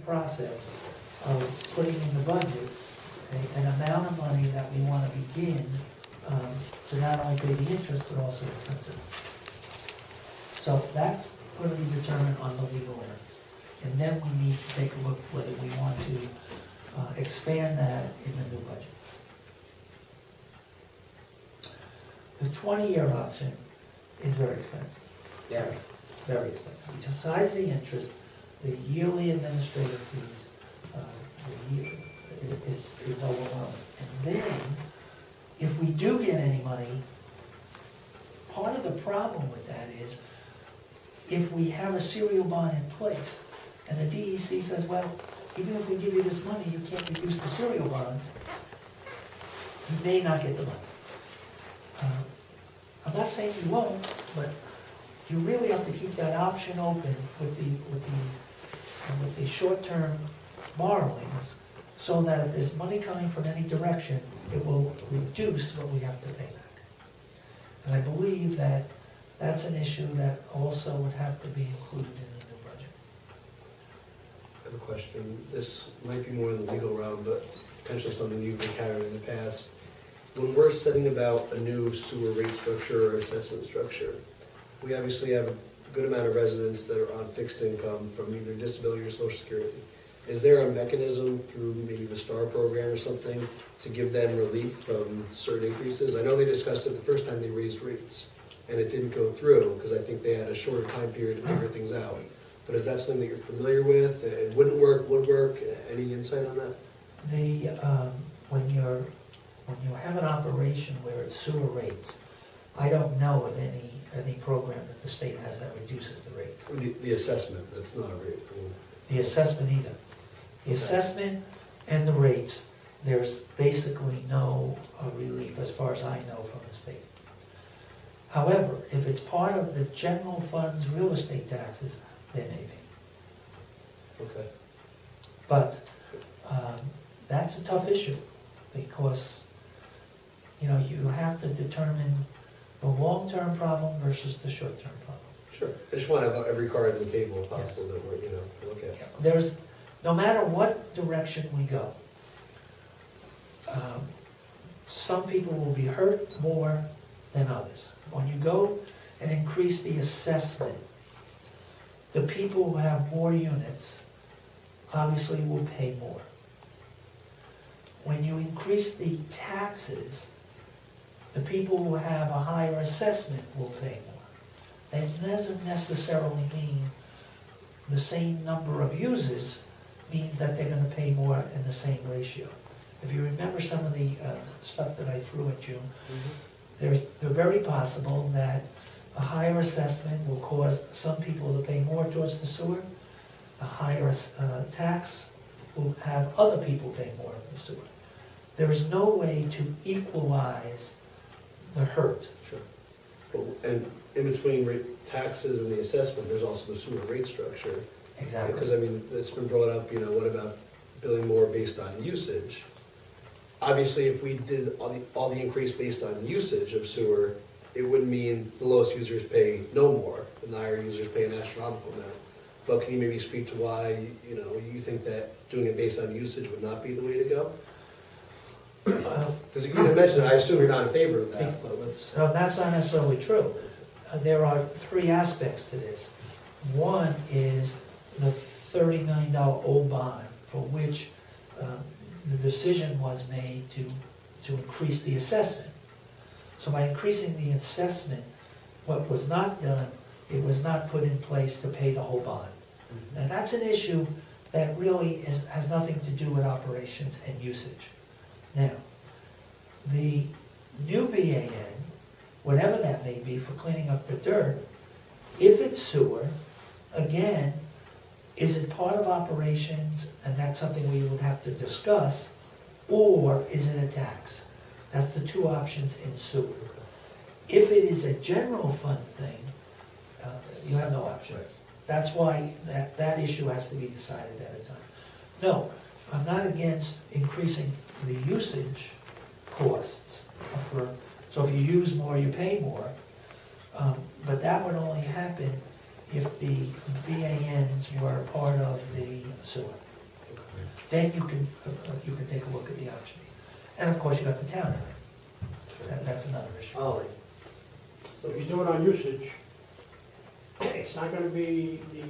process of putting in the budget an amount of money that we want to begin to not only pay the interest, but also the principal. So that's going to be determined on the legal end. And then we need to take a look whether we want to expand that in the new budget. The 20-year option is very expensive. Yeah. Very expensive. Besides the interest, the yearly administrative fees is overwhelming. And then, if we do get any money, part of the problem with that is, if we have a serial bond in place, and the DEC says, well, even if we give you this money, you can't reduce the serial bonds, you may not get the money. I'm not saying you won't, but you really have to keep that option open with the short-term borrowings, so that if there's money coming from any direction, it will reduce what we have to pay back. And I believe that that's an issue that also would have to be included in the new budget. I have a question. This might be more in the legal realm, but potentially something you've encountered in the past. When we're setting about a new sewer rate structure or assessment structure, we obviously have a good amount of residents that are on fixed income from either disability or Social Security. Is there a mechanism through maybe the STAR program or something to give them relief from certain increases? I know they discussed it the first time they raised rates, and it didn't go through because I think they had a shorter time period to figure things out. But is that something that you're familiar with? It wouldn't work, would work? Any insight on that? When you have an operation where it's sewer rates, I don't know of any program that the state has that reduces the rates. The assessment, that's not a rate. The assessment either. The assessment and the rates, there's basically no relief as far as I know from the state. However, if it's part of the general fund's real estate taxes, there may be. Okay. But that's a tough issue because, you know, you have to determine the long-term problem versus the short-term problem. Sure. I just want to have every card on the table if possible that we're, to look at. No matter what direction we go, some people will be hurt more than others. When you go and increase the assessment, the people who have more units obviously will pay more. When you increase the taxes, the people who have a higher assessment will pay more. That doesn't necessarily mean the same number of users means that they're going to pay more in the same ratio. If you remember some of the stuff that I threw at you, they're very possible that a higher assessment will cause some people to pay more towards the sewer. A higher tax will have other people pay more of the sewer. There is no way to equalize the hurt. Sure. And in between taxes and the assessment, there's also the sewer rate structure. Exactly. Because, I mean, it's been brought up, what about billing more based on usage? Obviously, if we did all the increase based on usage of sewer, it would mean the lowest users pay no more, and the higher users pay an astronomical amount. But can you maybe speak to why, you think that doing it based on usage would not be the way to go? Because you mentioned, I assume you're not in favor of that, but let's... No, that's not necessarily true. There are three aspects to this. One is the $30 million old bond, for which the decision was made to increase the assessment. So by increasing the assessment, what was not done, it was not put in place to pay the whole bond. Now that's an issue that really has nothing to do with operations and usage. Now, the new BAN, whatever that may be for cleaning up the dirt, if it's sewer, again, is it part of operations, and that's something we would have to discuss, or is it a tax? That's the two options in sewer. If it is a general fund thing, you have no options. That's why that issue has to be decided at a time. No, I'm not against increasing the usage costs. So if you use more, you pay more. But that would only happen if the BANs were part of the sewer. then you can take a look at the options. And of course, you got the town in it. That's another issue. Always. So if you do it on usage, it's not gonna be the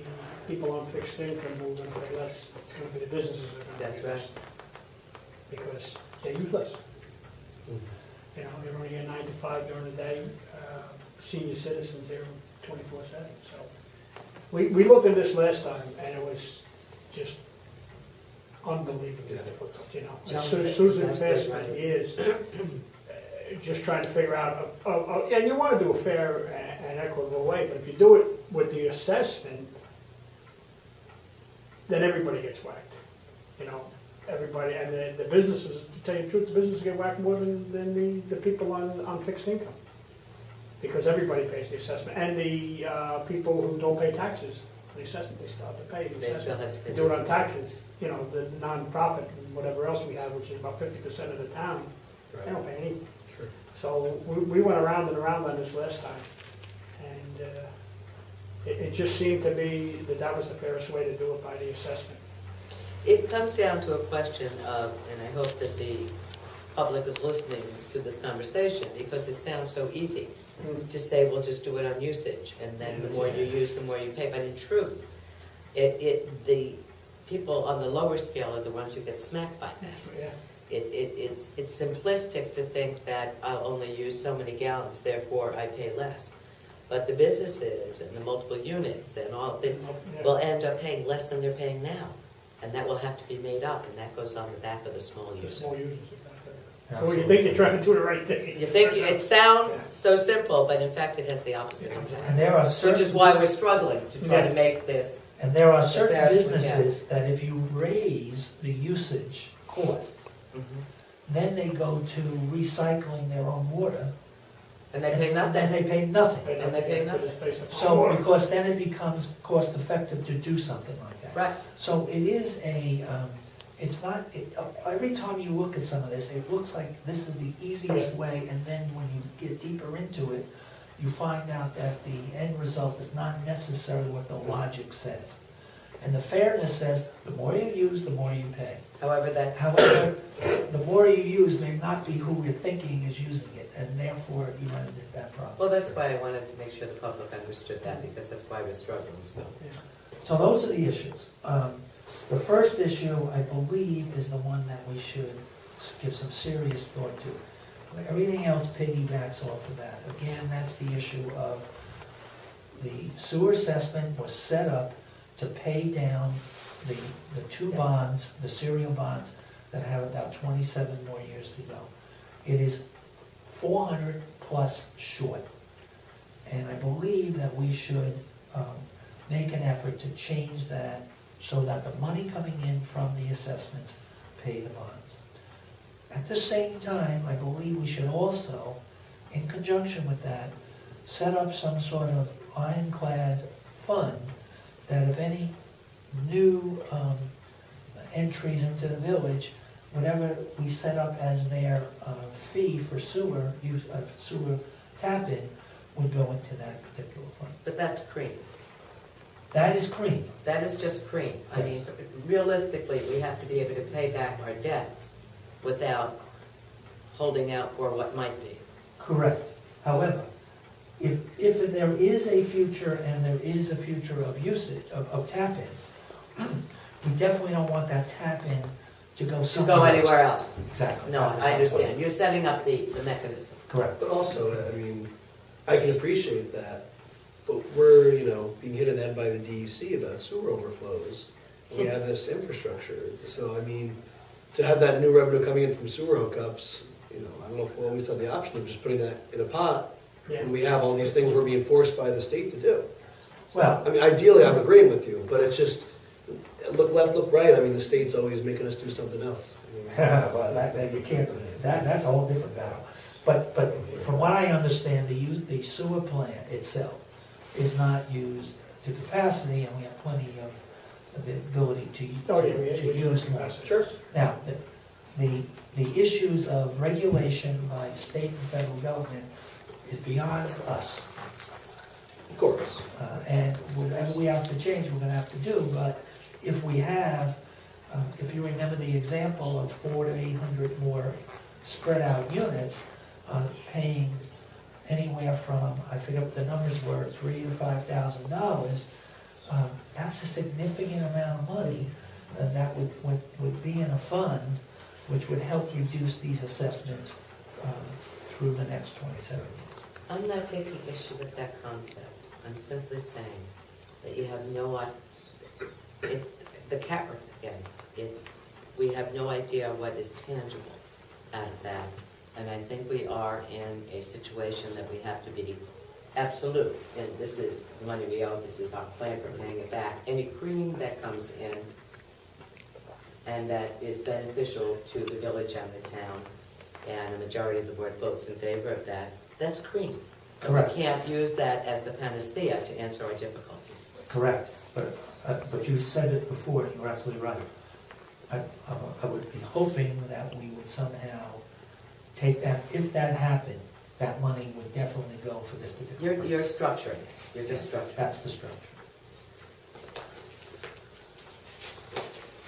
people on fixed income who are gonna pay less, it's gonna be the businesses that are gonna That's pay right. less. Because they use less. You know, they're only here 9 to 5 during the day, senior citizens, they're 24/7, so. We looked at this last time, and it was just unbelievably difficult, you know. Susan's been for years, just trying to figure out, and you wanna do a fair and equitable way, but if you do it with the assessment, then everybody gets whacked, you know, everybody, and the businesses, to tell you the truth, the businesses get whacked more than the people on fixed income. Because everybody pays the assessment, and the people who don't pay taxes, the assessment, they still have to pay the They still assessment. have to pay They do it the on taxes, you know, the nonprofit, and whatever else we have, which is about 50% of the town, they don't pay any. Sure. So we went around and around on this last time, and it just seemed to be that was the fairest way to do it by the assessment. It comes down to a question of, and I hope that the public is listening to this conversation, because it sounds so easy to say, well, just do it on usage, and then the more you use, the more you pay. But in truth, the people on the lower scale are the ones who get smacked by that. Yeah. It's simplistic to think that I'll only use so many gallons, therefore I pay less. But the businesses and the multiple units and all of this will end up paying less than they're paying now. And that will have to be made up, and that goes on the back of the small The user. small users, exactly. So you think you're trying to do the right thing. You think it sounds so simple, but in fact it has the opposite impact. And there are certain. Which is why we're struggling to try to make this. And there are certain As fast as we businesses that if you raise the usage costs, then they go to recycling their own water. And they pay nothing. And they pay nothing. And they pay nothing. So, because then it becomes cost effective to do something like that. Right. So it is it's not, every time you look at some of this, it looks like this is the easiest way, and then when you get deeper into it, you find out that the end result is not necessarily what the logic says. And the fairness says, the more you use, the more you pay. However, that's. However, the more you use may not be who you're thinking is using it, and therefore you run into that problem. Well, that's why I wanted to make sure the public understood that, because that's why we're struggling, so. So those are the issues. The first issue, I believe, is the one that we should give some serious thought to. Everything else piggybacks off of that. Again, that's the issue of the sewer assessment was set up to pay down the two bonds, the serial bonds, that have about 27 more years to go. It is 400 plus short. And I believe that we should make an effort to change that so that the money coming in from the assessments pay the bonds. At the same time, I believe we should also, in conjunction with that, set up some sort of ironclad fund that if any new entries into the village, whatever we set up as their fee for sewer tap-in would go into that particular fund. But that's cream. That is cream. That is just cream. I Yes. mean, realistically, we have to be able to pay back our debts without holding out for what might be. Correct. However, if there is a future and there is a future of usage, of tap-in, we definitely don't want that tap-in to go To somewhere go else. anywhere else. Exactly. No, I understand. You're setting up the mechanism. Correct. But also, I mean, I can appreciate that, but we're, being hit in the head by the DEC about sewer overflows. We have this infrastructure, so I mean, to have that new revenue coming in from sewer hookups, I don't know if we always have the option of just putting that in a pot, when we have all these things we're being forced by the state to do. Well, I mean, ideally, I'm agreeing with you, but it's just, look left, look right, I mean, the state's always making us do something else. well, that you can't, that's a whole different battle. But from what I understand, the sewer plant itself is not used to capacity, and we have plenty of the ability to use more. Sure. Now, the issues of regulation by state and federal government is beyond us. Of course. And whatever we have to change, we're gonna have to do, but if we have If you remember the example of 400 to 800 more spread out units, paying anywhere from, I forget what the numbers were, $3,000 to $5,000, that's a significant amount of money that would be in a fund, which would help reduce these assessments through the next 27 years. I'm not taking issue with that concept. I'm simply saying that you have no, it's the carrot again. We have no idea what is tangible out of that. And I think we are in a situation that we have to be absolute. And this is the money we owe, this is our plan for paying it back. Any cream that comes in and that is beneficial to the village and the town, and a majority of the board votes in favor of that, that's cream. Correct. We can't use that as the panacea to answer our difficulties. Correct, but you said it before, and you're absolutely right. I would be hoping that we would somehow take that, if that happened, that money would definitely go for this particular purpose. You're structuring, you're just structuring. That's the structure.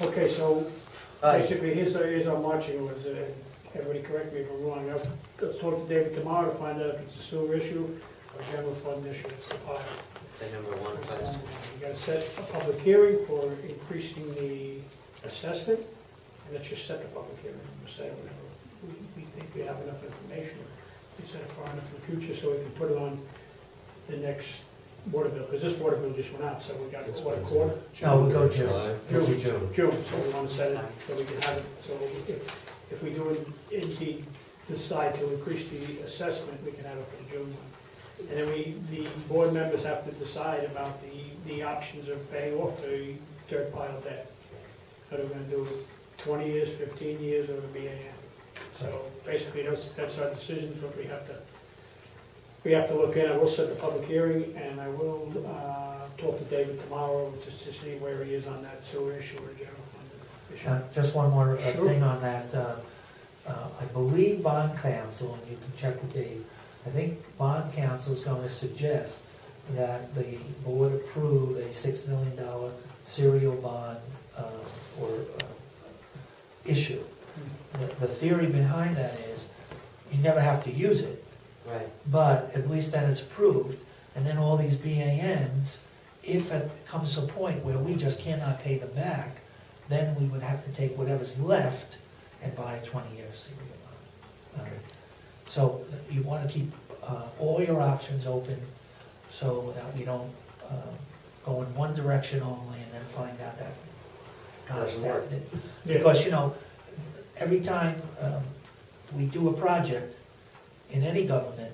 Okay, so Aye. basically, here's our marching orders. Everybody correct me if I'm wrong. Let's talk to David tomorrow to find out if it's a sewer issue or a general fund issue. It's the pilot. The number one question. You gotta set a public hearing for increasing the assessment, and let's just set the public hearing. We'll say whenever we think we have enough information. We set it far enough in the future so we can put it on the next water bill, because this water bill just went out, so we got, what, a quarter? No, we'll go June. It'll be June, so we want to set it, so we can have it, so if we do indeed decide to increase the assessment, we can have it for the June one. And then the board members have to decide about the options of paying off the third pile debt. Are we gonna do 20 years, 15 years, or the BAN? So basically, that's our decisions, but we have to look in. I will set the public hearing, and I will talk to David tomorrow just to see where he is on that sewer issue or general fund issue. Just one more Sure. thing on that. I believe bond counsel, and you can check with Dave, I think bond counsel is going to suggest that the board approve a $6 million serial bond or issue. The theory behind that is you never have to use it, Right. but at least then it's approved, and then all these BANs, if it comes to a point where we just cannot pay them back, then we would have to take whatever's left and buy a 20-year serial bond. So you want to keep all your options open so that we don't go in one direction only and then find out that, gosh, Doesn't work. Yeah. because, you know, every time we do a project in any government,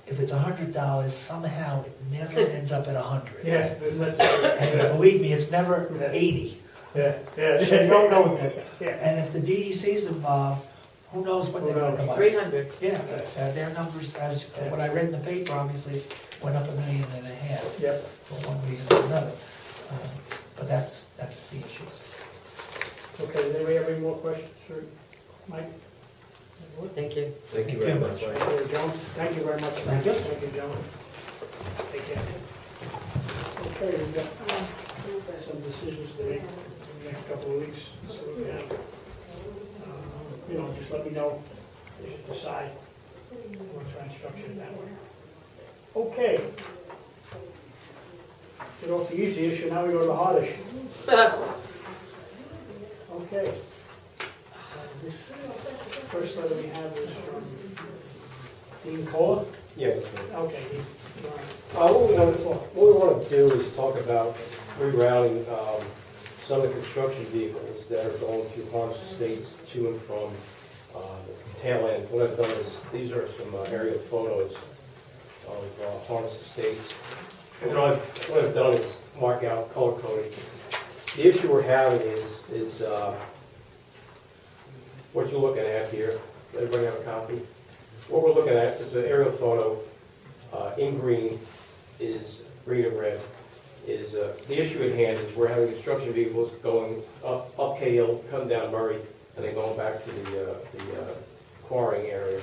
if it's $100, somehow it never ends up at 100. Yeah, that's, And believe me, it's never 80. yeah, yeah. So you don't know what that, Yeah. and if the DEC's involved, who knows what they're gonna come up. 300. Yeah, their numbers, as what I read in the paper, obviously, went up $1.5 million Yep. for one reason or another. But that's the issue. Okay, does anybody have any more questions for Mike? Thank you. Thank you Thank very you. much. Mike. John, thank you very much. Thank you. Thank you, gentlemen. Take care. Okay, we've got some decisions to make in the next couple of weeks, so we can, just let me know if you decide. We'll try and structure it that way. Okay. Get off the easy issue, now we go to the hard issue. Okay. This first letter we have is from Dean Kohler. Yeah, that's right. Okay. What we want to do is talk about rerouting some of the construction vehicles that are going through Harness Estates to and from the tail end. What I've done is, these are some aerial photos of Harness Estates. And what I've done is mark out color coding. The issue we're having is what you're looking at here. Everybody have a copy? What we're looking at is an aerial photo in green, is green and red. Is the issue at hand is we're having construction vehicles going up Cahill, come down Murray, and then going back to the quarrying area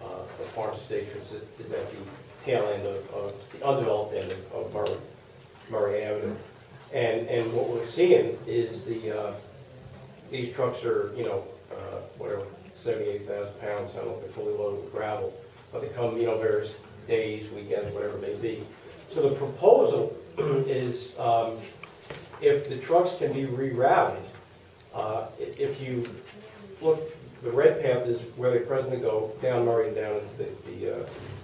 of Farm Station, which is at the tail end of the undeveloped end of Murray Avenue. And what we're seeing is these trucks are, whatever, 78,000 pounds, I don't know if they're fully loaded with gravel, but they come, various days, weekends, whatever it may be. So the proposal is, if the trucks can be rerouted, if you look, the red path is where they presently go, down Murray and down into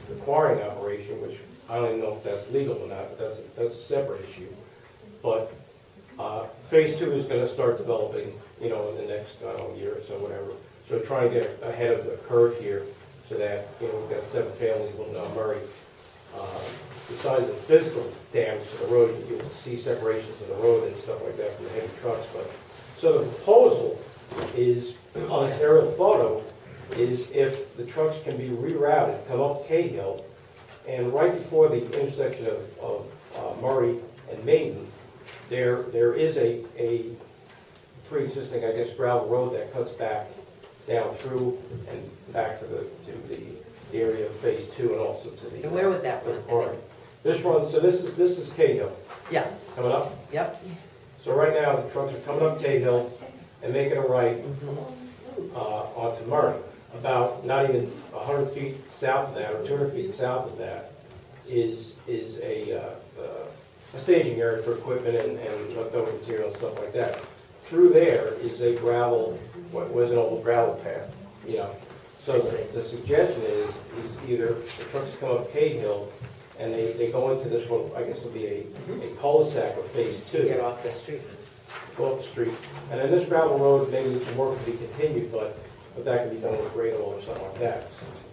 the quarrying operation, which I don't even know if that's legal or not, but that's a separate issue. But phase 2 is going to start developing, in the next, I don't know, year or so, whatever. So trying to get ahead of the curve here so that, we've got 7 families living on Murray. Besides the physical damage to the road, you can see separations of the road and stuff like that from the heavy trucks. But so the proposal is, on this aerial photo, is if the trucks can be rerouted, come up Cahill, and right before the intersection of Murray and Maiden, there is a pre-existing, I guess, gravel road that cuts back down through and back to the area of phase 2 and also to the. And where would that run? This runs, so this is Cahill Yeah, coming up. yep. So right now, the trucks are coming up Cahill and making a right onto Murray. About not even 100 feet south of that, or 200 feet south of that, is a staging area for equipment and leftover material and stuff like that. Through there is a gravel, what was an old gravel path, So the suggestion is either the trucks come up Cahill and they go into this one, I guess it'll be a cul-de-sac of phase 2. Get off the street. Go up the street. And then this gravel road, maybe some work can be continued, but that can be done with gradle or something like that.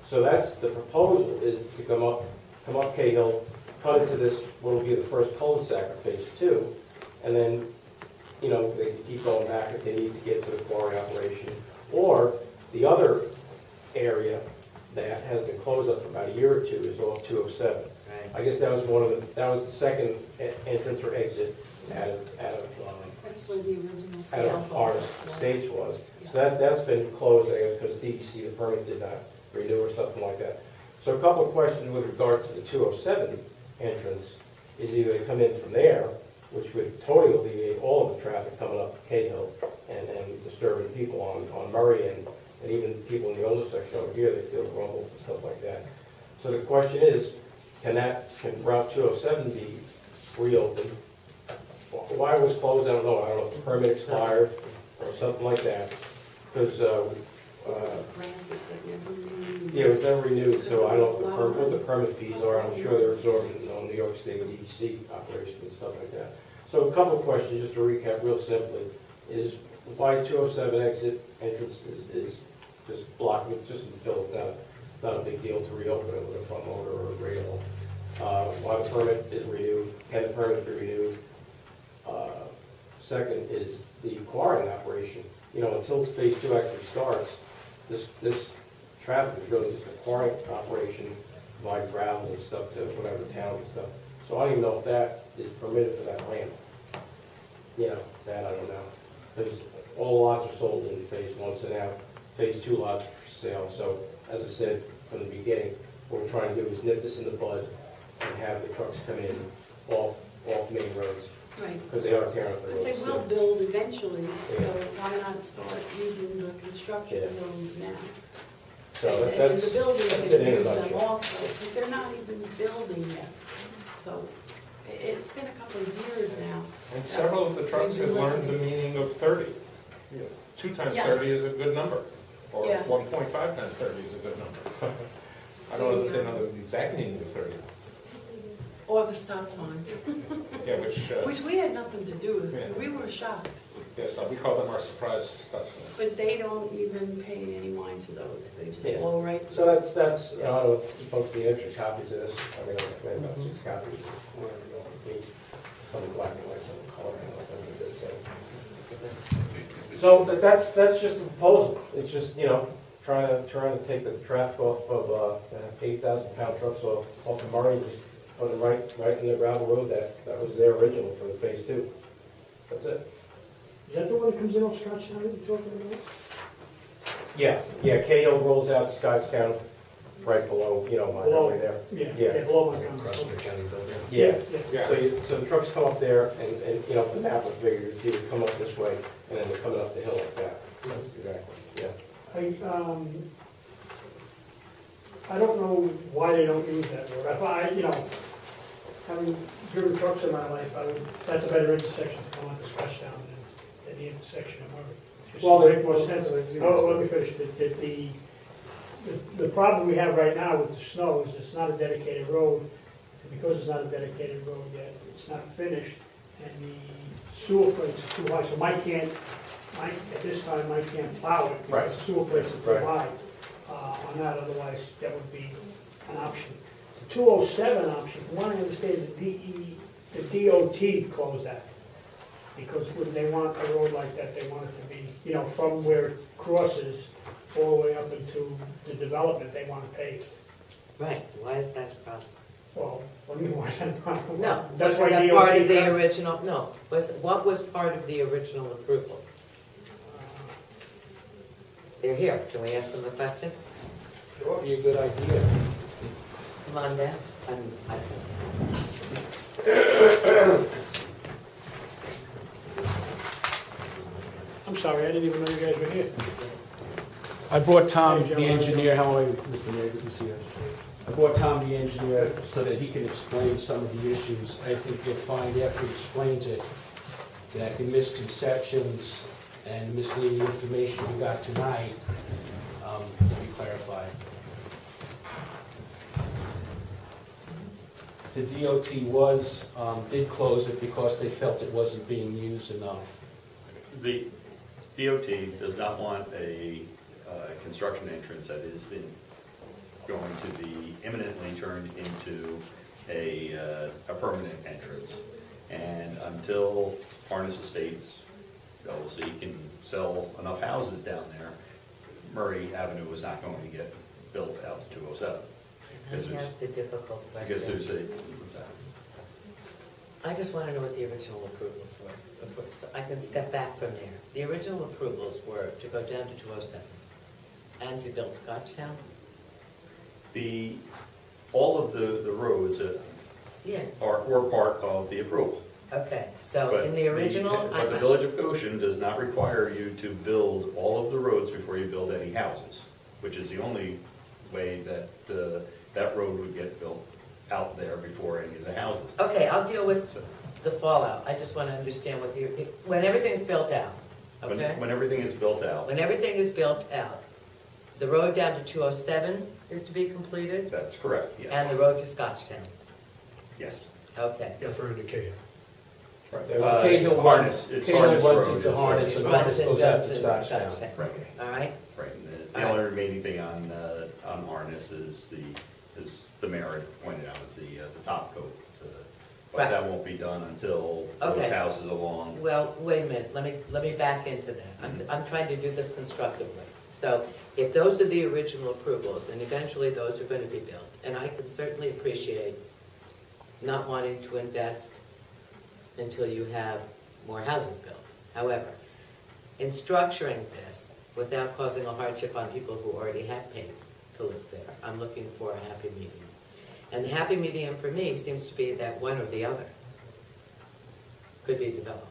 So that's, the proposal is to come up Cahill, cut into this, what will be the first cul-de-sac of phase 2, and then, they can keep going back if they need to get to the quarry operation. Or the other area that has been closed up for about a year or two is off 207. Right. I guess that was the second entrance or exit out of That's where the original. out of our stage was. So that's been closed, I guess, because DEC, the permit did not renew or something like that. So a couple of questions with regard to the 207 entrance is either they come in from there, which would totally alleviate all of the traffic coming up Cahill and disturbing people on Murray and even people in the older section over here, they feel rumbles and stuff like that. So the question is, can Route 207 be reopened? Why it was closed, I don't know. I don't know if the permit expired or something like that. Because, yeah, it was never renewed, so I don't know what the permit fees are. I'm sure they're exorbitant on New York State DEC operations and stuff like that. So a couple of questions, just to recap real simply, is why 207 exit entrance is just blocked, it's just in the fill, it's not a big deal to reopen it with a front loader or a grader. Why the permit is renewed, can the permit be renewed? Second is the quarrying operation. Until phase 2 actually starts, this traffic is really just a quarrying operation, provide gravel and stuff to whatever town and stuff. So I don't even know if that is permitted for that land. That I don't know. Because all lots are sold in phase 1, so now phase 2 lots are for sale. So as I said from the beginning, what we're trying to do is nip this in the bud and have the trucks come in off main roads, Right, because they are tearing up the because roads. they will build eventually, so why not start using the construction Yeah. roads now? So And that's the building that's can it in a use them nutshell. also, because they're not even building yet. So it's been a couple of years now. And several of the trucks have learned the meaning of 30. 2 times Yeah. 30 is a good number, or Yeah. 1.5 times 30 is a good number. I don't know that they know the exact meaning of 30. Or the stop signs, Yeah, which we had nothing to do with. Yeah. We were shocked, yes, we call them our surprise stop signs. but they don't even pay any mind to those. They just Yeah. blow right. So that's I don't know if you folks need extra copies of this. I mean, I made about 6 copies. Whatever you want to be. Some in black and white, some in color. So that's just a proposal. It's just, trying to take the traffic off of 8,000-pound trucks off of Murray and just put them right in the gravel road that was there originally for the phase 2. That's it. Is that the one that comes in off Scotch County you're talking about? Yeah, Cahill rolls out to Scotts County, right below, Below. Montgomery there. Yeah, below my Across from the county building. Yeah, Yeah. so the trucks come up there, and, for the map, I figured they would come up this way, and then they're coming up the hill like that. That's exactly, yeah. I don't know why they don't use that road. Having driven trucks in my life, that's a better intersection to come on to Scotchtown than the intersection of Murray. Just Well, make more sense. Let me finish. The problem we have right now with the snow is it's not a dedicated road. And because it's not a dedicated road yet, it's not finished, and the sewer plates are too high, so at this time, Mike can't plow it. Right. The sewer plates are Right. too high on that, otherwise that would be an option. The 207 option, from what I understand, the DOT closed that. Because when they want a road like that, they want it to be, from where it crosses all the way up into the development, they want to pave. Right, why is that a problem? Well, what do you mean, why is that a problem? No, That's wasn't why that part DOT of the does- original, no, what was part of the original approval? They're here, can we ask them the question? Sure. Be a good idea. Come on down. I'm sorry, I didn't even know you guys were here. I brought Tom, Hey, Joe, the how are you engineer, how are you, Mr. Mayor, good to see you. I brought Tom, the engineer, so that he can explain some of the issues. I think you'll find after he explains it, that the misconceptions and misleading information we got tonight will be clarified. The DOT did close it because they felt it wasn't being used enough. The DOT does not want a construction entrance that is going to be imminently turned into a permanent entrance. And until Harness Estates, LLC, can sell enough houses down there, Murray Avenue is not going to get built out to 207. That's the difficult Because question. there's what's that? I just want to know what the original approvals were, so I can step back from there. The original approvals were to go down to 207 and to build Scotchtown? All of the roads Yeah, were part of the approval. okay, so But in the original, But the Village of Goshen does not require you to build all of the roads before you build any houses, which is the only way that that road would get built out there before any of the houses. okay, I'll deal with So, the fallout. I just want to understand when everything's built out, okay? When everything is built out, When everything is built out, the road down to 207 is to be completed, that's correct, yes. and the road to Scotchtown, Yes. okay. Referring to Cahill. Cahill It's Harness, it's Harness runs Road. into is- Harness, and Runs Harness and goes out jumps to into Scotchtown. Right, All right? right. And the only remaining thing on Harness is the mayor pointed out, is the top coat. But Right. that won't be done until those Okay. houses along. Well, wait a minute, let me back into that. I'm trying to do this constructively. So if those are the original approvals, and eventually those are going to be built, and I can certainly appreciate not wanting to invest until you have more houses built. However, in structuring this, without causing a hardship on people who already have paid to live there, I'm looking for a happy medium. And the happy medium for me seems to be that one or the other could be developed.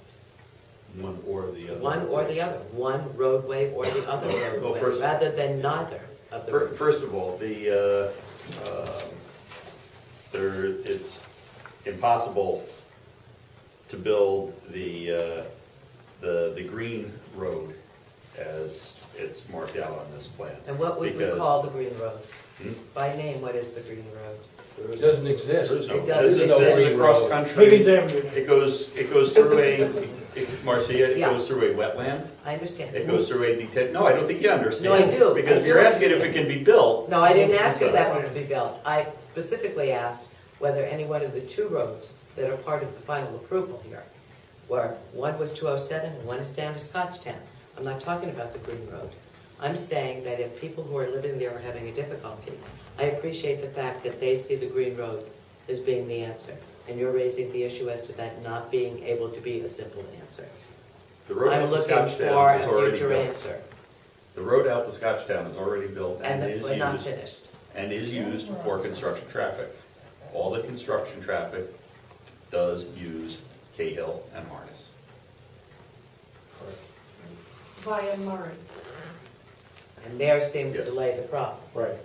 One or the other. One or the other, one roadway or the other Well, roadway, first- rather than neither of the roadways. First of all, it's impossible to build the green road as it's marked out on this plan. And what would we because- call the green road? Hmm? By name, what is the green road? It doesn't exist. There is no, It doesn't this is exist. a cross-country. Higgins Avenue. It goes through Marcia, it Yeah. goes through a wetland. I understand. It goes through no, I don't think you understand. No, I do. Because I if you're do asking if it can be built, No, I didn't ask if that one to be built. I specifically asked whether any one of the two roads that are part of the final approval here, where one was 207 and one is down to Scotchtown. I'm not talking about the green road. I'm saying that if people who are living there are having a difficulty, I appreciate the fact that they see the green road as being the answer. And you're raising the issue as to that not being able to be a simple answer. the road I'm out to looking Scotchtown is for a already future built. answer, The road out to Scotchtown is already built and is but not used. finished. and is used for construction traffic. All the construction traffic does use Cahill and Harness. Via Murray. And there seems to Yes. lay the problem. Right.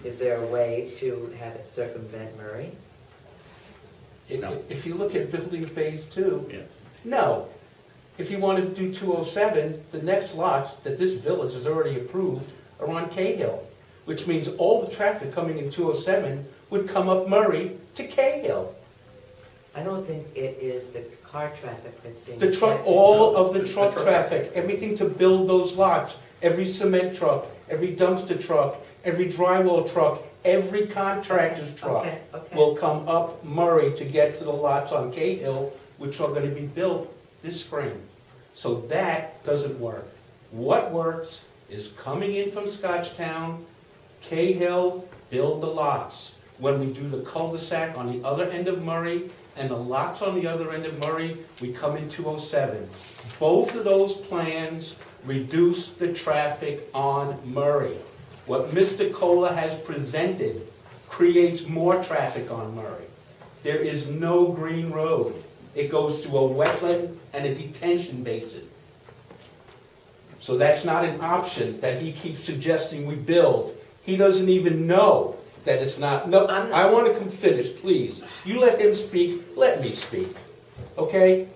Is there a way to have it circumvent Murray? No. If you look at building phase 2, Yeah. no. If you want to do 207, the next lots that this village has already approved are on Cahill, which means all the traffic coming in 207 would come up Murray to Cahill. I don't think it is the car traffic that's being. The truck, affected. all of the The truck truck traffic, everything to build those lots, every cement truck, every dumpster truck, every drywall truck, every contractor's truck Okay. will come up Murray to get to the lots on Cahill, which are gonna be built this spring. So that doesn't work. What works is coming in from Scotchtown, Cahill, build the lots. When we do the cul-de-sac on the other end of Murray and the lots on the other end of Murray, we come in 207. Both of those plans reduce the traffic on Murray. What Mr. Cola has presented creates more traffic on Murray. There is no green road. It goes through a wetland and a detention basin. So that's not an option that he keeps suggesting we build. He doesn't even know that it's not. No, I want to finish, please. You let him speak, let me speak, okay?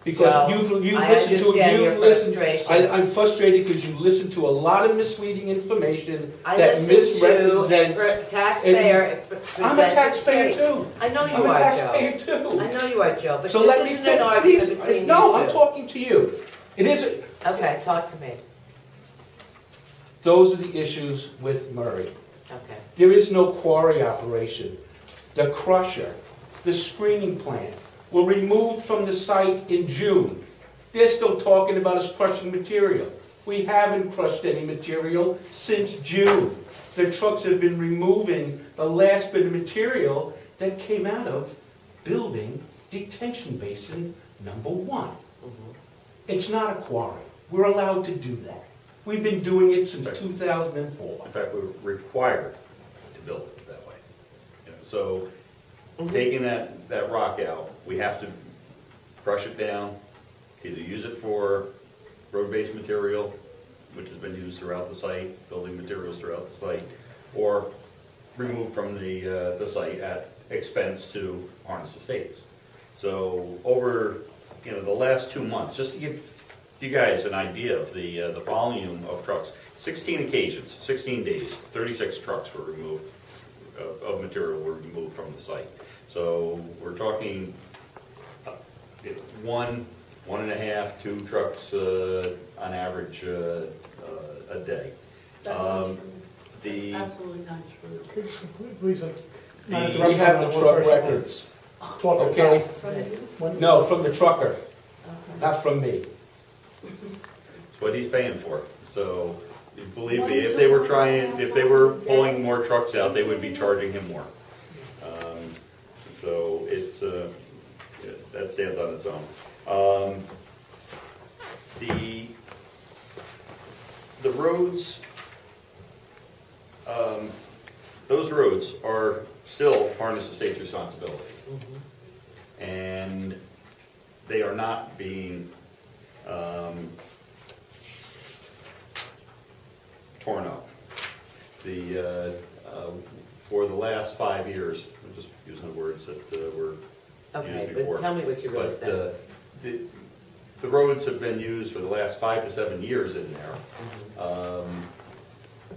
Because Joe, you've I listened to, understand your you've listened. frustration. I'm frustrated because you listened to a lot of misleading information I that listen to a misrepresents. taxpayer I'm a present his taxpayer case. too. I know you I'm a are, taxpayer Joe. too. I know you are, Joe, but So let this me isn't an finish, argument please. between you two. No, I'm talking to you. It isn't. Okay, talk to me. Those are the issues with Murray. Okay. There is no quarry operation. The crusher, the screening plant were removed from the site in June. They're still talking about us crushing material. We haven't crushed any material since June. The trucks have been removing the last bit of material that came out of building detention basin number 1. It's not a quarry. We're allowed to do that. We've been doing it since Right. 2004. In fact, we're required to build it that way. You know, so taking that rock out, we have to crush it down, either use it for road-based material, which has been used throughout the site, building materials throughout the site, or remove from the site at expense to Harness Estates. So over, the last 2 months, just to give you guys an idea of the volume of trucks, 16 occasions, 16 days, 36 trucks were removed, of material were removed from the site. So we're talking 1.5, 2 trucks on average a day. That's not true. the- That's absolutely not true. Please, We have the truck records, okay? From you? No, from the trucker, Okay. not from me. It's what he's paying for. So believe me, if they were pulling more trucks out, they would be charging him more. So it's, that stands on its own. The roads, those roads are still Harness Estates' responsibility. And they are not being torn up. For the last 5 years, I'm just using the words that were Okay, used before. but tell me what you really But said. the roads have been used for the last 5 to 7 years in there.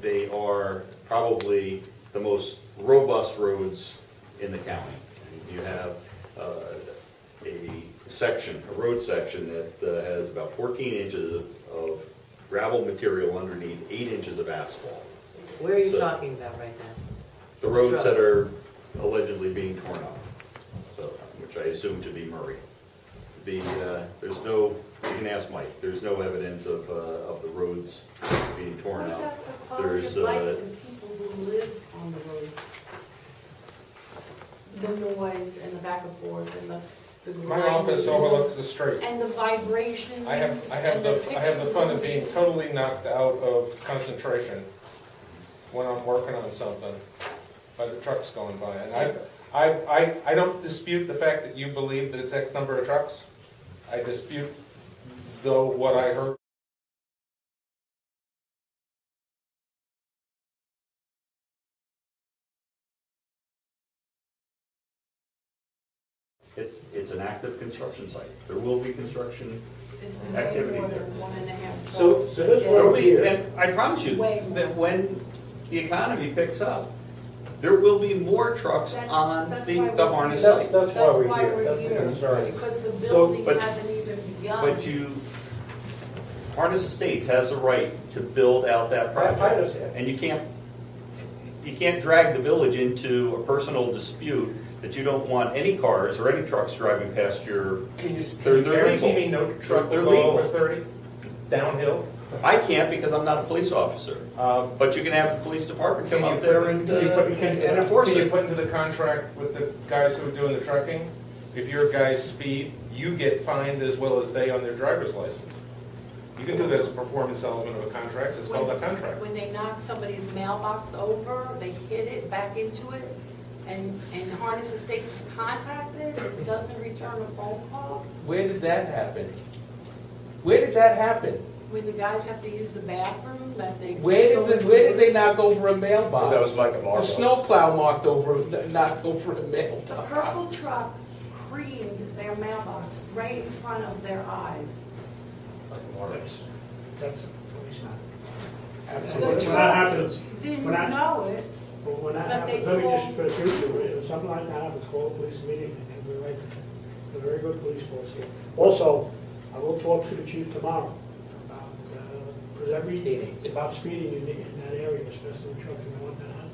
They are probably the most robust roads in the county. You have a road section that has about 14 inches of gravel material underneath 8 inches of asphalt. Where are you so- talking about right now? The roads that are allegedly being torn up, so, which I assume to be Murray. There's no, you can ask Mike, there's no evidence of the roads being torn What up. about the quality There's, of life for people who live on the road? The noise and the back and forth and the My office overlooks the street. and the vibration. I have the fun of being totally knocked out of concentration when I'm working on something, by the trucks going by. And I don't dispute the fact that you believe that it's X number of trucks. I dispute, though, what I heard. It's an active construction site. There will be construction It's way activity more there. than 1.5 trucks. So this Yeah. There will road be, here, and I promise you, Way more. that when the economy picks up, there will be more trucks That's- on that's the why the we're harness here. site. that's why we're here, that's the here, concern. Because the So, building but- hasn't even begun. But Harness Estates has a right to build out that project. I understand. And you can't drag the village into a personal dispute that you don't want any cars or any trucks driving past your, Can you They're guarantee legal. me no truck They're will go legal. over 30 downhill? I can't because I'm not a police officer. But you can have the police department come Can you up there put, and can you put, and enforce can you it. put into the contract with the guys who are doing the trucking, if your guys speed, you get fined as well as they on their driver's license? You can do that as a performance element of a contract, it's called a contract. When they knock somebody's mailbox over, they hit it back into it, and Harness Estates is contacted, it doesn't return a phone call. Where did that happen? Where did that happen? When the guys have to use the bathroom, that they. Where did they knock over a mailbox? That was Mike and The Marco. snowplow knocked over a The mailbox. purple truck creamed their mailbox right in front of their eyes. That's a police matter. Absolutely. When that happens, Didn't When I- know it. well, when that But they happens, let me just, call- for the future, if something like that happens, call a police meeting, and we're right, a very good police force here. Also, I will talk to the chief tomorrow about, Speeding. about speeding in that area, especially in trucking and whatnot.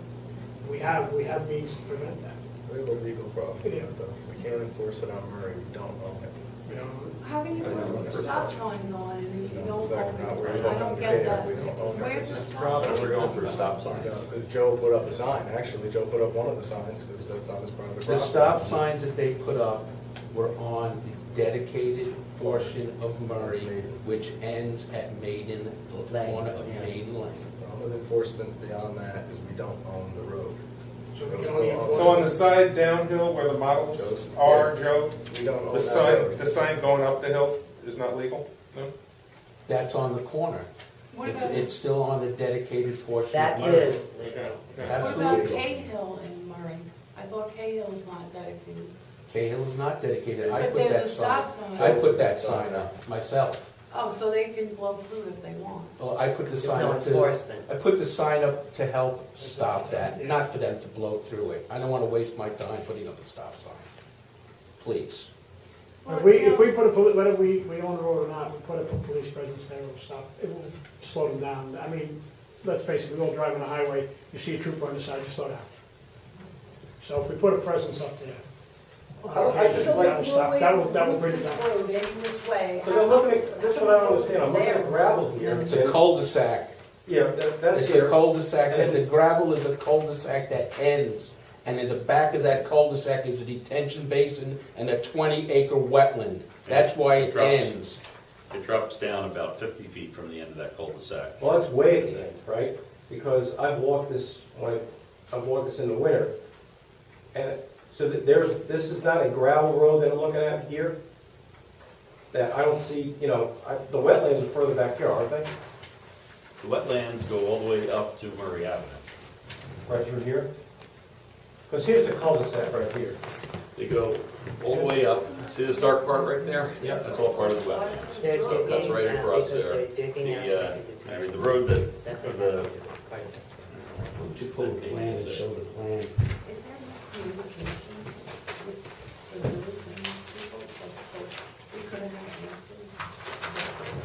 We have means to prevent that. We have a legal problem with Yeah. that, though. We can't enforce it on Murray, we don't own it. You know, How can you put stop signs on and if you don't Second, own not it? where I you don't don't get pay that. it, we don't own it. Where's It's the just stop problem. sign? We're going through stop signs. Because Joe put up a sign, actually, Joe put up one of the signs, because that's on his private The property. stop signs that they put up were on the dedicated portion of Murray, which ends at Maiden, the Lane, corner of yeah. Maiden Lane. The problem with enforcement beyond that is we don't own the road. so we Joe can only still owns enforce- So on the side downhill where the models Joe's- are, Joe, We don't own the that road. sign going up the hill is not legal? No? That's on the corner. What It's, about, it's still on the dedicated portion of That Murray. is Okay, legal. okay. what about Absolutely. Cahill in Murray? I thought Cahill is not dedicated. Cahill is not dedicated. I But put there's that a sign. stop sign. I put that sign up myself. Oh, so they can blow through if they want. Well, I put the There's sign no up to, enforcement. I put the sign up to help stop that, not for them to blow through it. I don't want to waste my time putting up a stop sign. Please. If we put whether we own the road or not, we put up a police presence there, it will stop, it will slow them down. I mean, let's face it, we all drive on the highway, you see a trooper on the side, you slow down. So if we put a presence up there, So that will bring it down. This road, any which way. because I'm looking at, this is what I don't understand, I'm looking at gravel here. It's a cul-de-sac. Yeah, that's It's a here. cul-de-sac, and the gravel is a cul-de-sac that ends. And in the back of that cul-de-sac is a detention basin and a 20-acre wetland. That's why it ends. It drops down about 50 feet from the end of that cul-de-sac. Well, that's way at the end, right? Because I've walked this, I've walked this in the winter. And so that this is not a gravel road that I'm looking at here? That I don't see, the wetlands are further back here, aren't they? The wetlands go all the way up to Murray Avenue. Right through here? Because here's the cul-de-sac right here. They go all the way up. See this dark part right there? Yeah. That's all part of the wetlands. They're So that's digging right out across because there. they're digging out. The road that, That's for it. the, Would you pull the plan and show the plan? Is there no communication with the village and these people? So we could have had answers.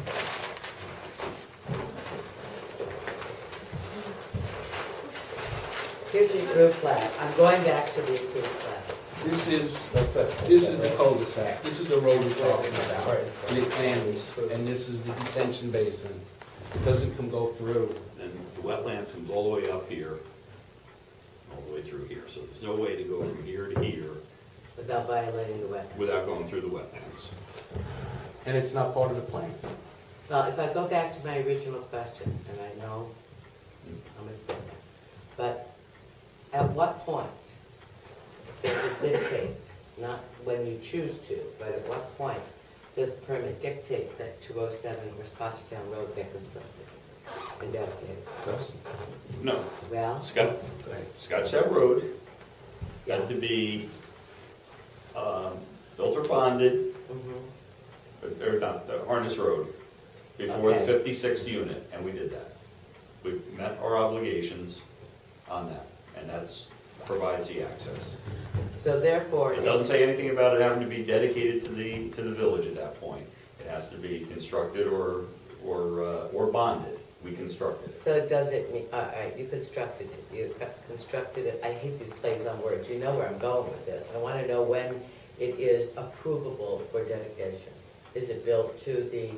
Here's the approved plat. I'm going back to the approved plat. This is the cul-de-sac. This is the road we're talking about. And it ends, and this is the detention basin. It doesn't go through. and the wetlands comes all the way up here, all the way through here. So there's no way to go from here to here Without violating the wetlands. without going through the wetlands. And it's not part of the plan. Well, if I go back to my original question, and I know I'm a stickler, But at what point does it dictate, not when you choose to, but at what point does the permit dictate that 207 or Scotchtown Road get constructed and dedicated? No, Well, Scottsdale Road yeah. had to be built or bonded, Mhm. or not, the Harness Road, before the Okay. 56th unit, and we did that. We met our obligations on that, and that's, provides the access. So therefore, It doesn't say anything about it having to be dedicated to the village at that point. It has to be constructed or bonded. We constructed it. so does it mean, all right, you constructed it, I hate these plays on words, you know where I'm going with this. I want to know when it is approvable for dedication. Is it built to the,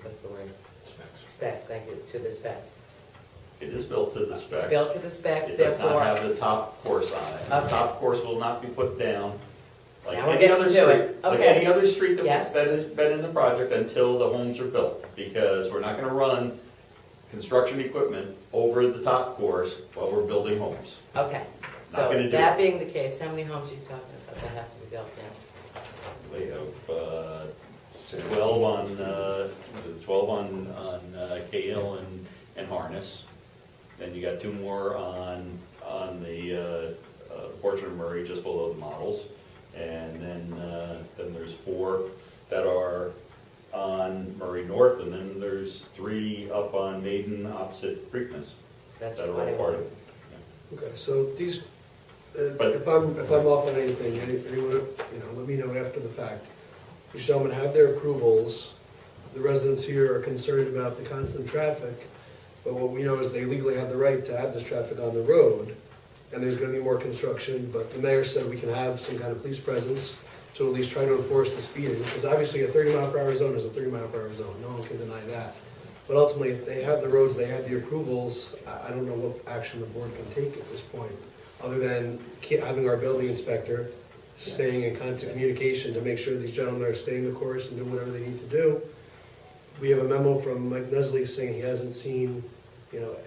what's the word? Specs, thank you, to the specs. It is built to the specs. It's built to the specs, It does not therefore, have the top course on it. The Okay. top course will not be put down like Now we're any getting other to street. it. Like Okay. any other street Yes. that has been in the project until the homes are built. Because we're not gonna run construction equipment over the top course while we're building homes. okay. Not gonna So do that it. being the case, how many homes are you talking about that have to be built now? We have 12 on Cahill and Harness. Then you got 2 more on the portion of Murray just below the models. And then there's 4 that are on Murray North, and then there's 3 up on Maiden opposite Preakness That's that are all 21. part of it. Okay, so these, But- if I'm off on anything, anyone, let me know after the fact. These gentlemen have their approvals, the residents here are concerned about the constant traffic, but what we know is they legally have the right to have this traffic on the road, and there's gonna be more construction, but the mayor said we can have some kind of police presence to at least try to enforce the speeding, because obviously a 30-mile-per-hour zone is a 30-mile-per-hour zone, no one can deny that. But ultimately, if they have the roads, they have the approvals, I don't know what action the board can take at this point, other than having our building inspector staying in constant communication to make sure these gentlemen are staying the course and doing whatever they need to do. We have a memo from Mike Nesley saying he hasn't seen,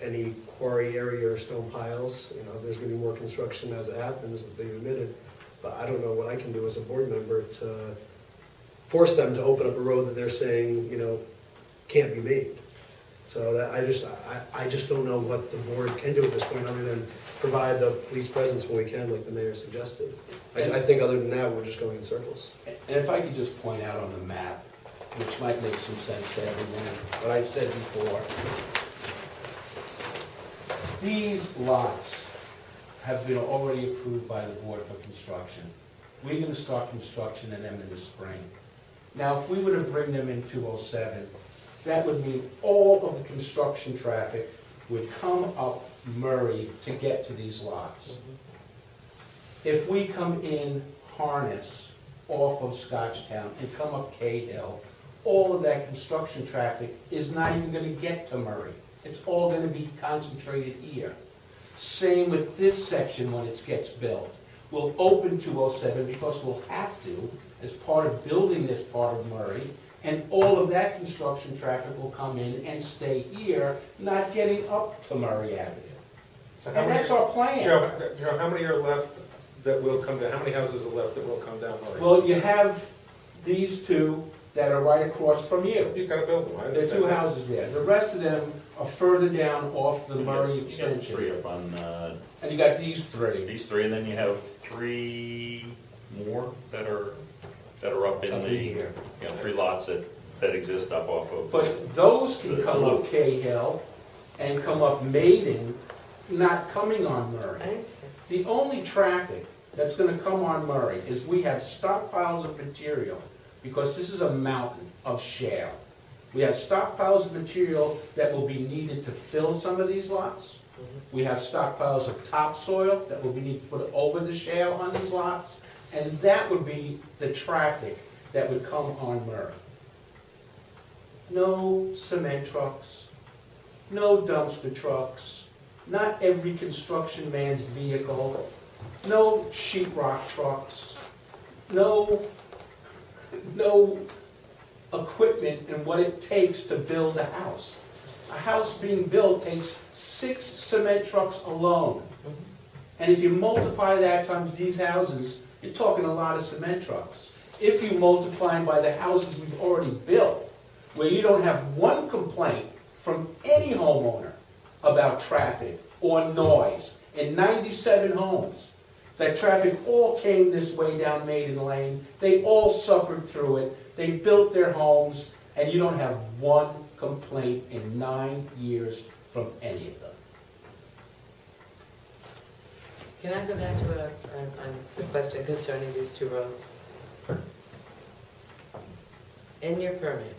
any quarry area or stone piles. There's gonna be more construction as it happens, that they've admitted. But I don't know what I can do as a board member to force them to open up a road that they're saying, can't be made. So that, I just don't know what the board can do at this point, other than provide the police presence when we can, like the mayor suggested. I think other than that, we're just going in circles. And if I could just point out on the map, which might make some sense to everyone, what I said before. These lots have been already approved by the board for construction. We're gonna start construction in them in the spring. Now, if we were to bring them in 207, that would mean all of the construction traffic would come up Murray to get to these lots. If we come in Harness off of Scotchtown and come up Cahill, all of that construction traffic is not even gonna get to Murray. It's all gonna be concentrated here. Same with this section when it gets built. We'll open 207 because we'll have to, as part of building this part of Murray, and all of that construction traffic will come in and stay here, not getting up to Murray Avenue. So how And many- that's our plan. Joe, how many are left that will come down, how many houses are left that will come down Murray? Well, you have these 2 that are right across from you. You've got to build them, I There are understand. 2 houses there. The rest of them are further down off the Murray You got 3 extension. up on And you got these 3. these 3, and then you have 3 more that are up in Up in the, here. 3 lots that exist up off of. But those can come up Cahill and come up Maiden, not coming on Murray. I understand. The only traffic that's gonna come on Murray is we have stockpiles of material, because this is a mountain of shale. We have stockpiles of material that will be needed to fill some of these lots. We have stockpiles of topsoil that will be needed to put over the shale on these lots, and that would be the traffic that would come on Murray. No cement trucks, no dumpster trucks, not every construction man's vehicle, no sheetrock trucks, no equipment and what it takes to build a house. A house being built takes 6 cement trucks alone. And if you multiply that times these houses, you're talking a lot of cement trucks. If you multiply them by the houses we've already built, where you don't have one complaint from any homeowner about traffic or noise, in 97 homes, that traffic all came this way down Maiden Lane, they all suffered through it, they built their homes, and you don't have one complaint in 9 years from any of them. Can I go back to a question concerning these two roads? In your permit,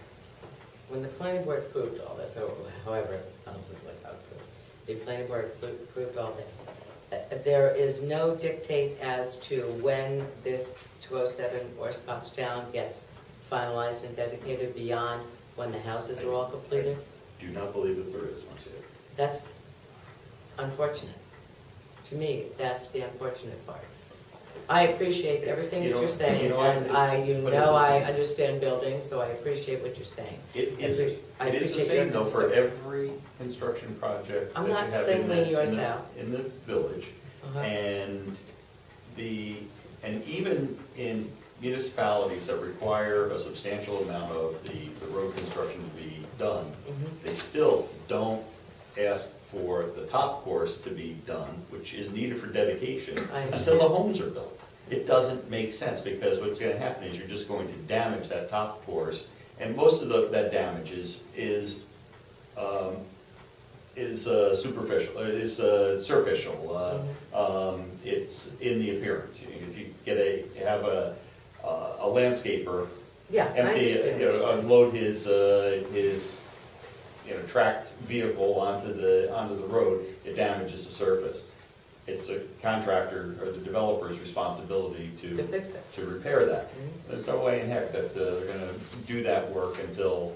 when the planning board approved all this, or however it ultimately approved, the planning board approved all this, there is no dictate as to when this 207 or Scotchtown gets finalized and dedicated beyond when the houses are all completed? Do not believe that there is, once again. That's unfortunate. To me, that's the unfortunate part. I appreciate everything that you're saying, and I understand building, so I appreciate what you're saying. It is the same though for every construction project that I'm you not have singling yours out. in the village. Uh-huh. And even in municipalities that require a substantial amount of the road construction to be done, they still don't ask for the top course to be done, which is needed for dedication, until the homes are built. It doesn't make sense, because what's going to happen is you're just going to damage that top course, and most of that damage is superficial, is surficial. It's in the appearance. If you have a landscaper Yeah, I empty, understand. unload his tracked vehicle onto the road, it damages the surface. It's a contractor or the developer's responsibility To fix it. to repair that. There's no way in heck that they're gonna do that work until,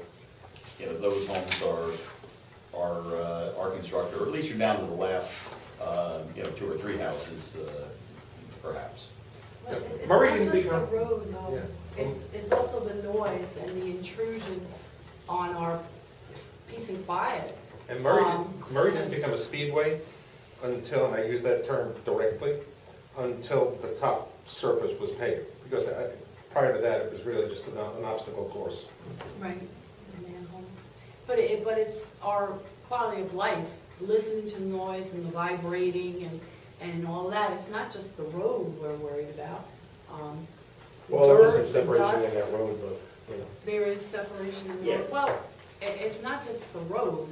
those homes are constructed, or at least you're down to the last, 2 or 3 houses, perhaps. It's Murray not didn't just the become- road, though. It's also the noise and the intrusion on our peace and quiet. And Murray didn't become a speedway until, and I use that term directly, until the top surface was paved. Because prior to that, it was really just an obstacle course. Right. Manhole. But it's our quality of life, listening to noise and the vibrating and all that. It's not just the road we're worried about. Well, there is Dirt, some separation in dust. that road, but, There is separation in the road. Well, it's not just the road,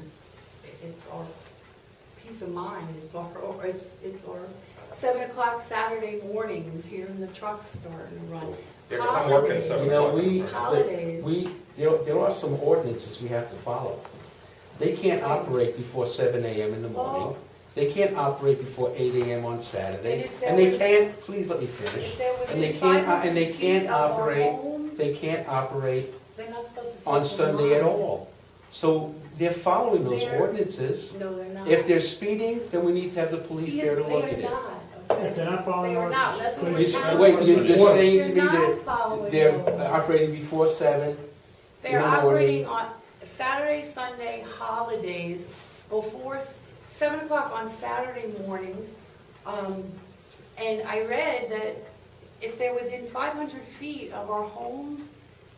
it's our peace of mind, it's our 7 o'clock Saturday mornings, hearing the trucks starting to run. Yeah, 'cause I'm working at 7 o'clock. Holidays. There are some ordinances we have to follow. They can't operate before 7 a.m. in the morning. They can't operate before 8 a.m. on Saturday. And they can't, please let me finish. If they're And they within can't, 500 feet of our homes, they can't operate they're not supposed to stay on till Sunday at 9. all. So they're following those They're- ordinances. No, they're not. If they're speeding, then we need to have the police there to look at They it. are not. If they're not following They are not, ordinance, that's what we're please- trying Wait, you're saying to me They're not that following they're those. operating before 7? They're in the operating morning. on Saturday, Sunday, holidays, before 7 o'clock on Saturday mornings. And I read that if they're within 500 feet of our homes,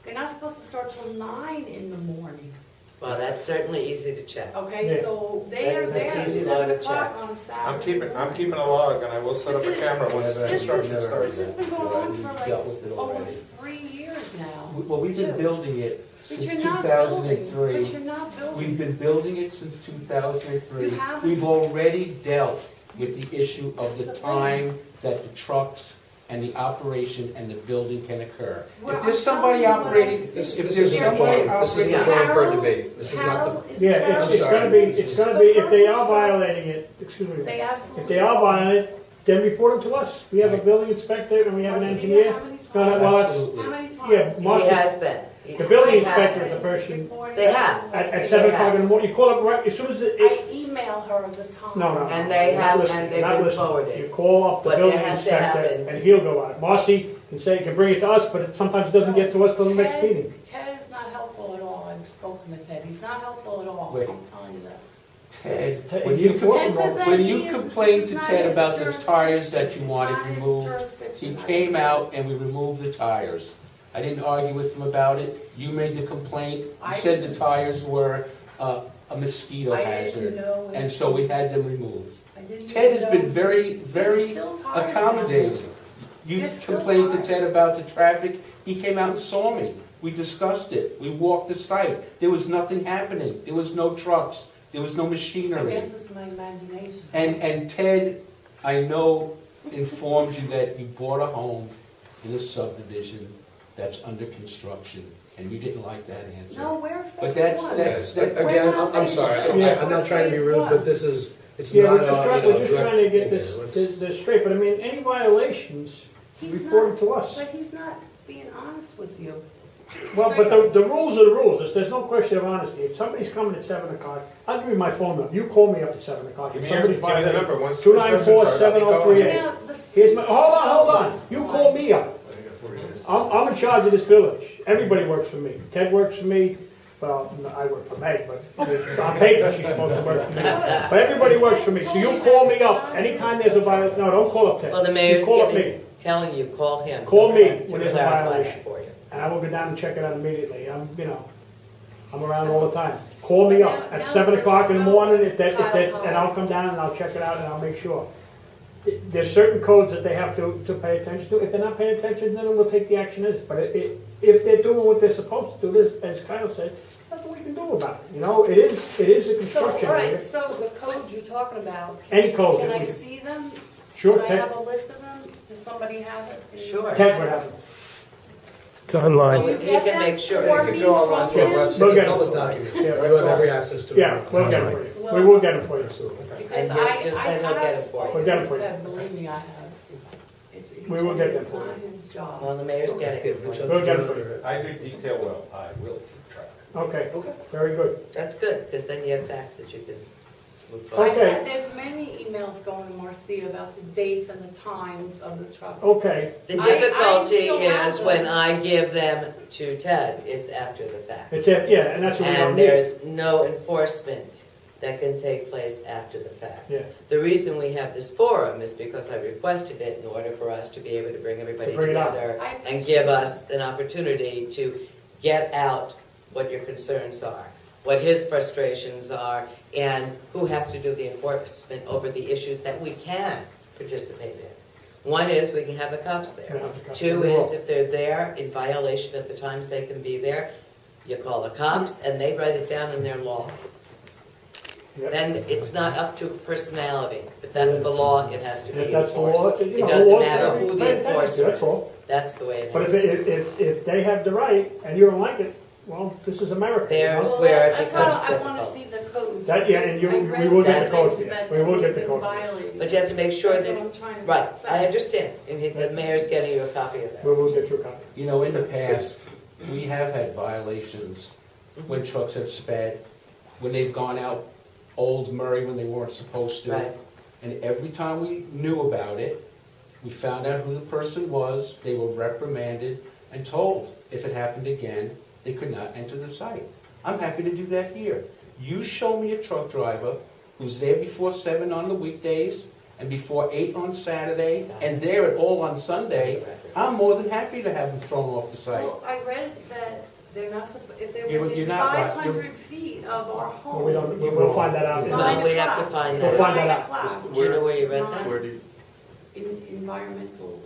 they're not supposed to start till 9 in the morning. Well, that's certainly easy to check. Okay, Yeah. so they That are is a there at easy 7 law to o'clock check. on Saturday. I'm keeping a log, and I will set up a camera once Never- construction never- starts. This has been going on for like Dealt with it already. almost 3 years now. Well, we've been Two. building it But since you're not building, 2003. but you're not building. We've been building it since 2003. You haven't. We've already dealt with the issue of the That's the time that the trucks and the operation and the building can occur. Well, If there's I'm somebody telling you what operating, I've if seen. there's somebody This is the operating, forum for a Carol- debate. This is not Carol the, is Yeah, Carol- it's gonna be, if they are violating it, excuse me, They absolutely. if they are violating it, then report them to us. We have a building inspector and we have an Marcia, engineer. how many No, times? well, that's, absolutely. How many times? yeah, He Marcia, has been. the building They inspector have is the been. person, Reporting They have. at 7 o'clock in the morning, you call up right, as soon as I it, email her the time. no. And they not have- listening, and they've not been listening. forwarded. You call up the But building there has to inspector happen. and he'll go out. Marcy can bring it to us, but it sometimes doesn't get to us till the next meeting. Ted is not helpful at all. I've spoken to Ted. He's not helpful at all. Wait. I'm telling you Ted, Ted, when if you, you force him Ted says when that you he is- complained this to is not Ted his about those tires that you jurisdiction. wanted It's not his removed, he jurisdiction. came out and we removed the tires. I didn't argue with him about it. You made the complaint. You I said the didn't- tires were a mosquito I didn't hazard, know it- and so we had them removed. I didn't Ted even has know- been very, There's very still tires accommodating. down You There's still complained to tires. Ted about the traffic. He came out and saw me. We discussed it. We walked the site. There was nothing happening. There was no trucks. There was no I machinery. guess it's my imagination. And Ted, I know, informed you that you bought a home in a subdivision that's under construction, and you didn't like that answer. No, we're But phase that's- one. that's- Again, I'm sorry, I'm not trying to be rude, but this is, it's Yeah, not, we're just trying, you know, we're just direct trying to get in this, here. Let's- this straight, but I mean, any violations, He's report not- them to us. But he's not being honest with you. Well, but the rules are the rules, there's no question of honesty. If somebody's coming at 7 o'clock, I'll give you my phone number, you call me up at 7 o'clock. Give If me somebody's the number, violating, once. 294-7038. Now, the Here's my, hold on, you call me up. I'm in charge of this village, everybody works for me, Ted works for me, well, no, I work for Meg, but on paper, she's supposed to work for me. But everybody works for me, so you call me up, anytime there's a violation, no, don't call up Ted. Well, the You mayor's call up me. telling you, call him. Call me to when there's a clarify violation. that for you. And I will go down and check it out immediately. I'm around all the time. Call me up at 7 o'clock in the morning and I'll come down and I'll check it out and I'll make sure. There's certain codes that they have to pay attention to. If they're not paying attention, then we'll take the action is. But if they're doing what they're supposed to do, as Kyle said, there's nothing we can do about it. You know, it is a So, construction all area. right, so the codes you're talking about. Any code Can that I we can- see them? Sure, Can I Ted, have a list of them? Does somebody have it? Sure. Ted would have it. It's online. You can make sure. You can do all on Or your me website, We'll it's a get it. public document, Yeah, you have every access to it. Yeah, we'll get it for you. We will get it for you. Absolutely. Because And he'll I just have say he'll get it for you. We'll get it for you. said, believe me, I have. We will get them for It's you. not his job. Well, the mayor's getting it for you. We'll get it for you. I do detail well, I will keep track. Okay, very good. That's good, because then you have facts that you can move forward. Okay. There's many emails going to Marcia about the dates and the times of the truck. Okay, The I difficulty still have is them. when I give them to Ted, it's after the fact. it's it, yeah, and that's what we don't And need. there's no enforcement that can take place after the fact. Yeah. The reason we have this forum is because I requested it in order for us to be able to bring everybody To bring it up. together I and give us an opportunity to get out what your concerns are, what his frustrations are, and who has to do the enforcement over the issues that we can participate in. One is we can have the cops there. We'll have the cops. Two We will. is if they're there in violation of the times they can be there, you call the cops and they write it down in their law. Yep. Then it's not up to personality. If that's the law, it has to be If that's the law, enforced. you It know, the doesn't law's matter there. who Pay the attention to, enforcer that's all. is. That's the way it But has if, to be. if they have the right and you don't like it, well, this is America. you know? There's where it That's becomes why I want to difficult. see the codes. That- yeah, and you- I read we will get the some code, things yeah. that We will get the we've code. been violating. But you have to make sure That's that, what I'm trying to right, say. I understand. And the mayor's getting you a copy of that. We will get you a copy. You know, in the past, we have had violations when trucks have sped, when they've gone out Old Murray when they weren't supposed to. Right. And every time we knew about it, we found out who the person was, they were reprimanded and told if it happened again, they could not enter the site. I'm happy to do that here. You show me a truck driver who's there before 7 on the weekdays and before 8 on Saturday and there at all on Sunday, I'm more than happy to have them thrown off the site. Well, I read that they're not, if they're You're within not right. 500 feet of our home. Well, we don't, we'll find that out. Well, we have to find We'll that find out. that out. 9 o'clock. Do you know where you read that? Where the environmental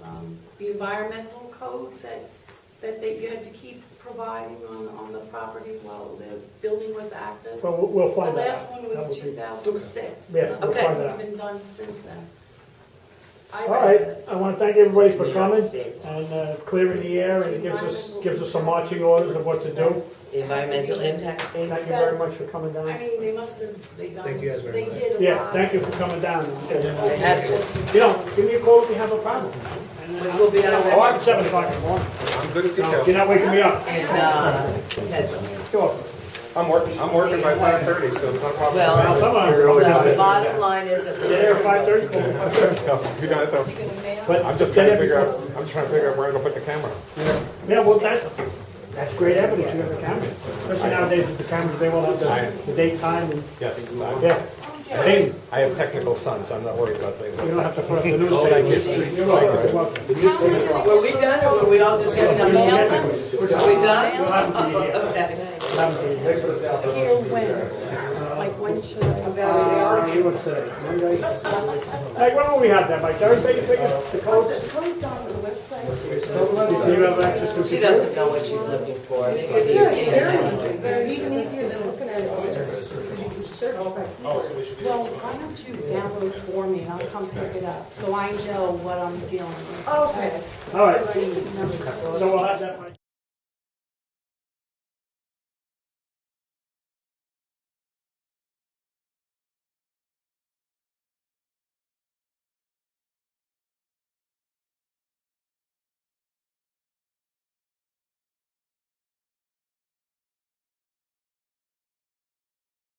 codes that you had to keep providing on the property while the building was active. Well, we'll The find that last out. one That was will be- 2006. Yeah, we'll Okay. find that out. Nothing's been done since then. I All read right, it. I want to thank everybody for New York coming State. and clearing the air and gives us some marching orders of what to do. The environmental impact statement. Thank you very much for coming I down. mean, they must have, they done. Thank you guys very much. They did a Yeah, lot. thank you for coming down. They had to. You know, give me a call if you have a problem. And, We'll be on our way. Oh, I'm 7 o'clock in the morning. I'm good at No, detail. you're not waking me up. And, Ted, Sure. I'm working by 5:30, so it's not a problem. Well, Well, someone, well, the bottom line is that. Get there at 5:30, call me. You got it though. But I'm just trying to figure out, where to put the camera. Yeah, well, that's great evidence, you have the camera. Especially nowadays with the cameras, they will have the date, time, and, Yes. yeah. I have technical sons, so I'm not worried about things You like don't that. have to put up the newspaper. You're welcome, you're welcome. Were we done, or were we all just getting a mail? Are we We'll done? have them to you here. Okay. We'll have them to you here. Here when? Like when should I? You would say, Monday? Like, when will we have that, by Thursday, you figure, the code? The code's on the website. Do you have access to? She doesn't know what she's looking for. Maybe it's Yeah, easier than that. it's even easier than looking at it on there. You can search by keyword. Well, why don't you download it for me and I'll come pick it up, so I know what I'm dealing with. Okay. All right, So I need numbers. so we'll have that by.